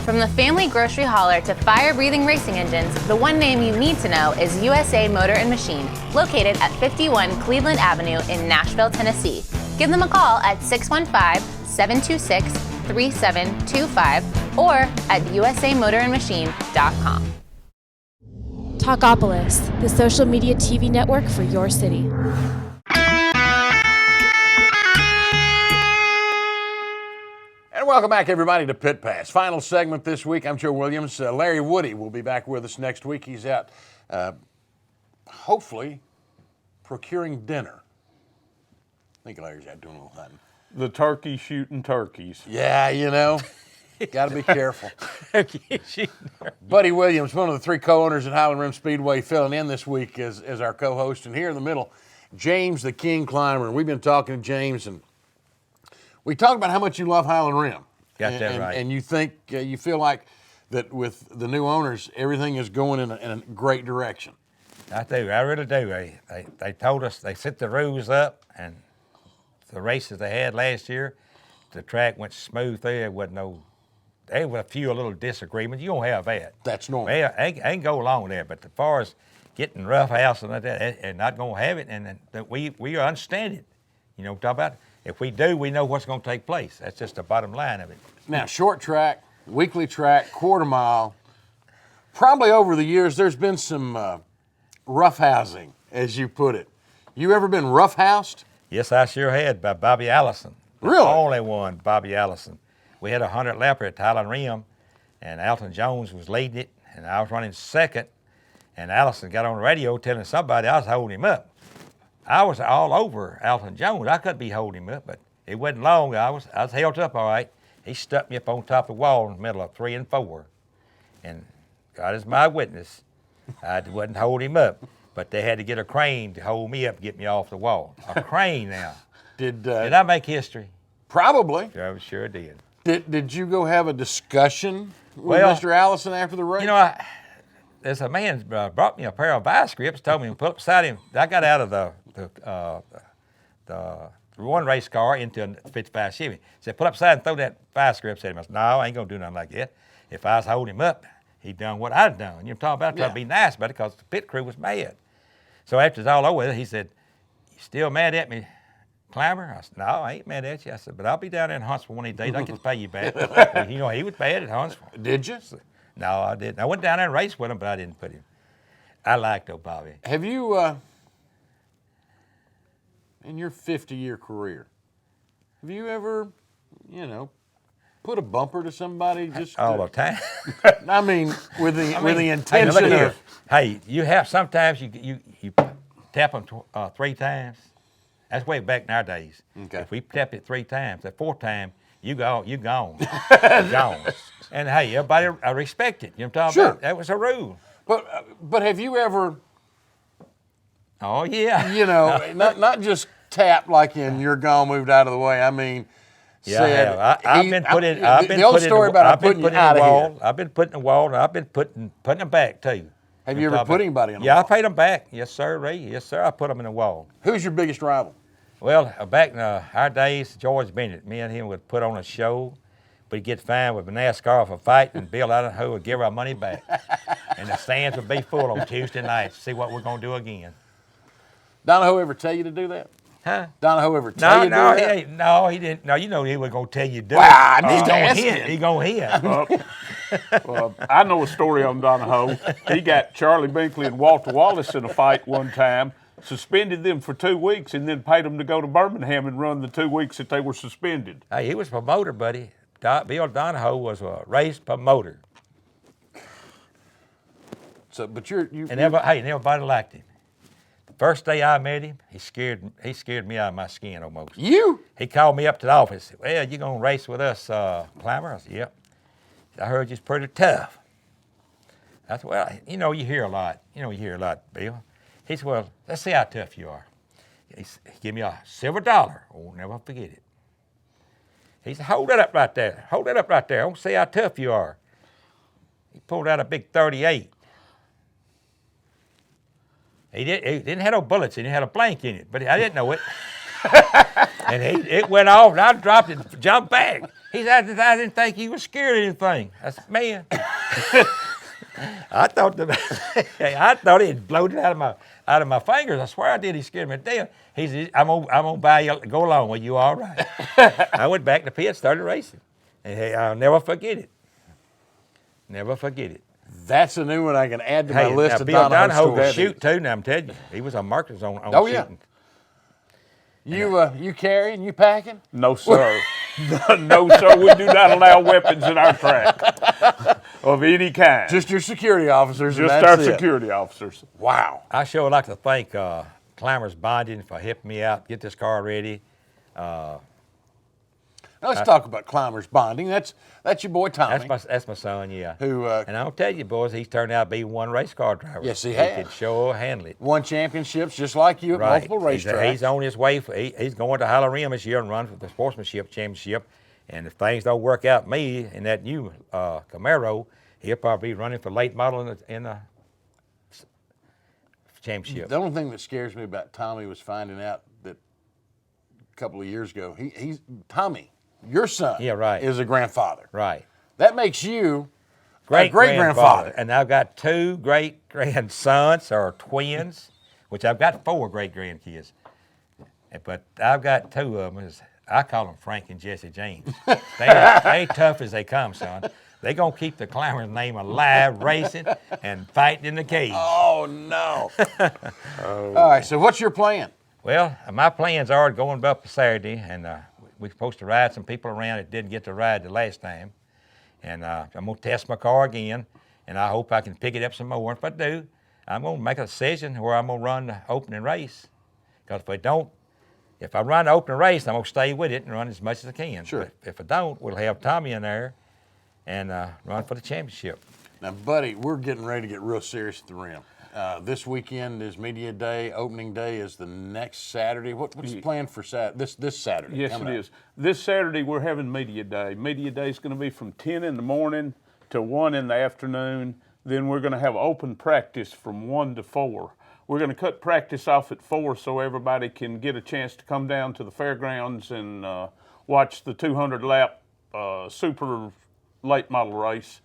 From the family grocery hauler to fire-breathing racing engines, the one name you need to know is USA Motor and Machine, located at 51 Cleveland Avenue in Nashville, Tennessee. Give them a call at 615-726-3725 or at usamotorandmachine.com. Talkapolis, the social media TV network for your city. And welcome back, everybody, to Pit Pass. Final segment this week. I'm Joe Williams. Larry Woody will be back with us next week. He's out, hopefully, procuring dinner. I think Larry's out doing a little hunting. The turkey shooting turkeys. Yeah, you know, got to be careful. Buddy Williams, one of the three co-owners at Highland Rim Speedway, filling in this week as our co-host. And here in the middle, James the King Clymer. And we've been talking to James, and we talked about how much you love Highland Rim. Got that right. And you think, you feel like that with the new owners, everything is going in a great direction. I do. I really do. They told us, they set the rules up, and the races they had last year, the track went smooth there. There were a few little disagreements. You don't have that. That's normal. Well, I can go along with that, but as far as getting rough house and like that, and not going to have it, and that we understand it. You know, talk about it. If we do, we know what's going to take place. That's just the bottom line of it. Now, short track, weekly track, quarter mile. Probably over the years, there's been some roughhousing, as you put it. You ever been roughhoused? Yes, I sure had, by Bobby Allison. Really? The only one, Bobby Allison. We had a 100-lapper at Highland Rim, and Alton Jones was leading it, and I was running second, and Allison got on the radio telling somebody I was holding him up. I was all over Alton Jones. I couldn't be holding him up, but it wasn't long. I was held up all right. He stuck me up on top of the wall in the middle of 3 and 4. And God is my witness, I wasn't holding him up. But they had to get a crane to hold me up and get me off the wall. A crane now. Did I make history? Probably. I sure did. Did you go have a discussion with Mr. Allison after the race? You know, there's a man brought me a pair of vice grips, told me to put beside him. I got out of the one race car into a 55 Chevy. He said, put up beside and throw that vice grips at him. I said, no, I ain't going to do nothing like that. If I was holding him up, he'd done what I'd done. You know, talking about trying to be nice about it because the pit crew was mad. So after it's all over with, he said, you still mad at me, Clymer? I said, no, I ain't mad at you. I said, but I'll be down there in Huntsville one of these days. I can pay you back. Well, you know, he was bad at Huntsville. Did you? No, I didn't. I went down there and raced with him, but I didn't put him. I liked old Bobby. Have you, in your 50-year career, have you ever, put a bumper to somebody just all the time? I mean, with the intention of. Hey, you have sometimes you tap them 3 times. That's way back in our days. Okay. If we tap it 3 times, the 4th time you gone. You're gone. And hey, everybody respect it. You know what I'm talking about? That was a rule. But have you ever? Oh yeah. Not just tapped like in you're gone, moved out of the way. I mean. Yeah, I've been putting. The old story about I'm putting you out of here. I've been putting the wall, and I've been putting them back too. Have you ever put anybody in the wall? Yeah, I paid them back. Yes, sir, Ray. Yes, sir. I put them in the wall. Who's your biggest rival? Well, back in our days, George Bennett. Me and him would put on a show. We'd get fined with a NASCAR for fight, and Bill Idaho would give our money back. And the stands would be full on Tuesday nights to see what we're going to do again. Donahoe ever tell you to do that? Huh? Donahoe ever tell you to do that? No, he didn't. No, you know he was going to tell you to do it. I need to ask him. He going to hit. Well, I know a story on Donahoe. He got Charlie Binkley and Walter Wallace in a fight one time, suspended them for 2 weeks, and then paid them to go to Birmingham and run the 2 weeks that they were suspended. Hey, he was a promoter, buddy. Bill Donahoe was a race promoter. So, but everybody liked him. The first day I met him, he scared me out of my skin almost. You? He called me up to the office. Said, well, you gonna race with us, Clymer? I said, yep. I heard you're pretty tough. I said, well, you hear a lot. Bill. He said, well, let's see how tough you are. He gave me a silver dollar. Oh, never forget it. He said, hold that up right there. Hold that up right there. I want to see how tough you are. He pulled out a big 38. He didn't have no bullets in it. He had a blank in it, but I didn't know it. And it went off, and I dropped it, jumped back. He said, I didn't think he was scared of anything. I said, man. I thought he'd blown it out of my fingers. I swear I did. He scared me to death. He said, I'm gonna buy you, go along with you, all right. I went back to the pit, started racing. And hey, I'll never forget it. Never forget it. That's a new one I can add to my list of Bill Donahoe stories. could shoot too, and I'm telling you, he was a marketer on shooting. You carrying, you packing? No, sir. No, sir. We do not allow weapons in our track of any kind. Just your security officers. Just and our that's it. security officers. Wow. I sure would like to thank Clymer's Bonding for helping me out, get this car ready. Now let's talk about Clymer's Bonding. That's your boy Tommy. That's my son, yeah. Who and I'll tell you, boys, he's turned out to be one race car driver. Yes, he He has. can sure handle it. won championships just like you at Right. multiple racetracks. He's on his way. He's going to Highland Rim this year and run for the Sportsmanship Championship. And if things don't work out me in that new Camaro, he'll probably be running for late model in the championship. The only thing that scares me about Tommy was finding out that a couple of years ago, he's Tommy, your son, Yeah, right. is a grandfather. Right. That makes you a Great great-grandfather. And I've got 2 great grandsons or twins, which I've got 4 great grandkids. But I've got 2 of them. I call them Frank and Jesse James. They tough as they come, son. They gonna keep the Clymer's name alive, racing and fighting in the cage. Oh, no. All right, so what's your plan? Well, my plans are going up Saturday, and we're supposed to ride some people around that didn't get to ride the last time. And I'm going to test my car again, and I hope I can pick it up some more. If I do, I'm going to make a decision where I'm going to run the opening race. Because if I run the opening race, I'm going to stay with it and run as much as I can. Sure. But if I don't, we'll have Tommy in there and run for the championship. Now, buddy, we're getting ready to get real serious at the rim. This weekend is media day. Opening day is the next Saturday. What's the plan for this Saturday? Yes, it is. This Saturday, we're having media day. Media day is going to be from 10 in the morning to 1 in the afternoon. Then we're going to have open practice from 1 to 4. We're going to cut practice off at 4 so everybody can get a chance to come down to the fairgrounds and watch the 200-lap super late model race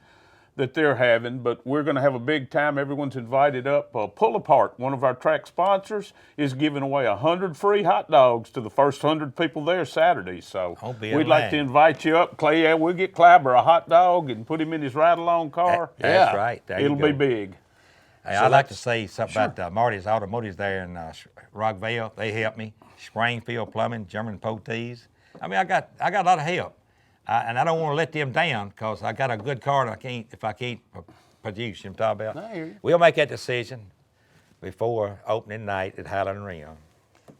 that they're having. But we're going to have a big time. Everyone's invited up. Pull Apart, one of our track sponsors, is giving away 100 free hot dogs to the first 100 people there Saturday. So we'd like to invite you up, Clay. Yeah, we'll get Clymer a hot dog and put him in his ride-along car. That's right. There It'll be big. Hey, I'd like to say something about Marty's Automotives there in Rockville. They helped me. Springfield Plumbing, German Potees. I mean, I got a lot of help. And I don't want to let them down because I got a good car and I can't produce. You know what I'm talking about? I hear you. We'll make that decision before opening night at Highland Rim.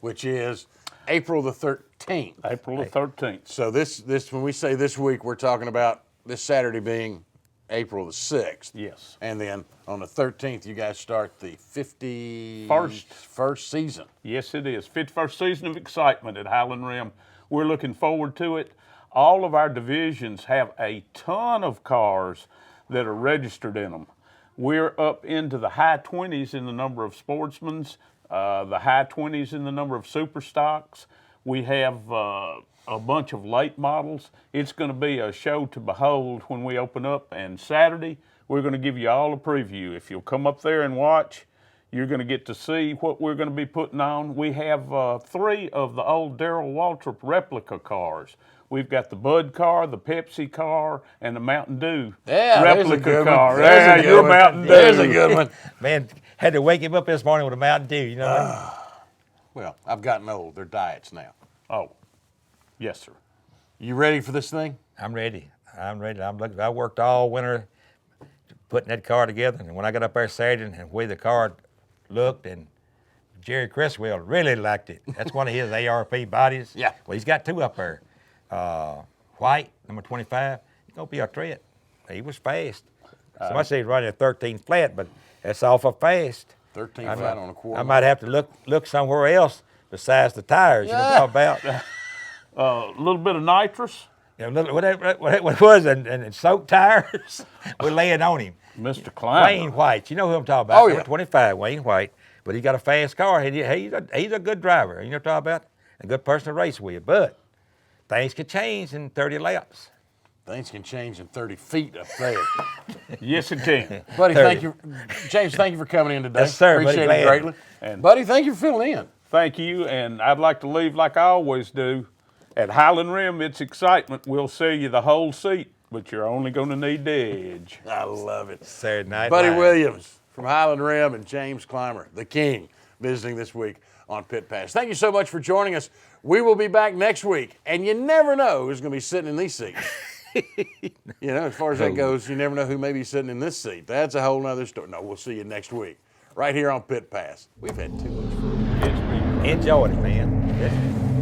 Which is April the 13th. April the 13th. So this when we say this week, we're talking about this Saturday being April the 6th. Yes. And then on the 13th, you guys start the 51st season. Yes, it is. 51st season of excitement at Highland Rim. We're looking forward to it. All of our divisions have a ton of cars that are registered in them. We're up into the high 20s in the number of sportsmans, the high 20s in the number of super stocks. We have a bunch of late models. It's going to be a show to behold when we open up. And Saturday, we're going to give you all a preview. If you'll come up there and watch, you're going to get to see what we're going to be putting on. We have 3 of the old Darrell Waltrip replica cars. We've got the Bud car, the Pepsi car, and the Mountain Dew replica car. Yeah, your Mountain Dew. There's a good one. Man, had to wake him up this morning with a Mountain Dew, you know what I mean? Well, I've gotten old. They're diets now. Oh, yes, sir. You ready for this thing? I'm ready. I worked all winter putting that car together, and when I got up there Saturday and the way the car looked, and Jerry Criswell really liked it. That's one of his ARP bodies. Yeah. Well, he's got 2 up there. White, number 25, he's going to be a threat. He was fast. Somebody say he's running a 13 flat, but that's awful fast. 13 flat on a quarter. I might have to look somewhere else besides the tires. You know what I'm talking about? A little bit of nitrous. You know, what was it? And soaked tires. We're laying on him. Mr. Clymer. Wayne White. You know who I'm talking about. Oh, yeah. Number 25, Wayne White. But he got a fast car. He's a good driver. You know what I'm talking about? a good person to race with. But things could change in 30 laps. Things can change in 30 feet up there. Yes, it can. Buddy, 30. thank you. James, thank you for coming in today. Yes, sir, buddy, Appreciate it glad. greatly. And- Buddy, thank you for filling in. Thank you, and I'd like to leave like I always do. At Highland Rim, it's excitement. We'll sell you the whole seat, but you're only going to need the edge. I love it. Saturday Night Buddy Live. Williams from Highland Rim and James Clymer, the King, visiting this week on Pit Pass. Thank you so much for joining us. We will be back next week, and you never know who's going to be sitting in these seats. You know, as far as that goes, you never know who may be sitting in this seat. That's a whole nother story. No, we'll see you next week, right here on Pit Pass. We've had too much fun. Enjoyed it, man.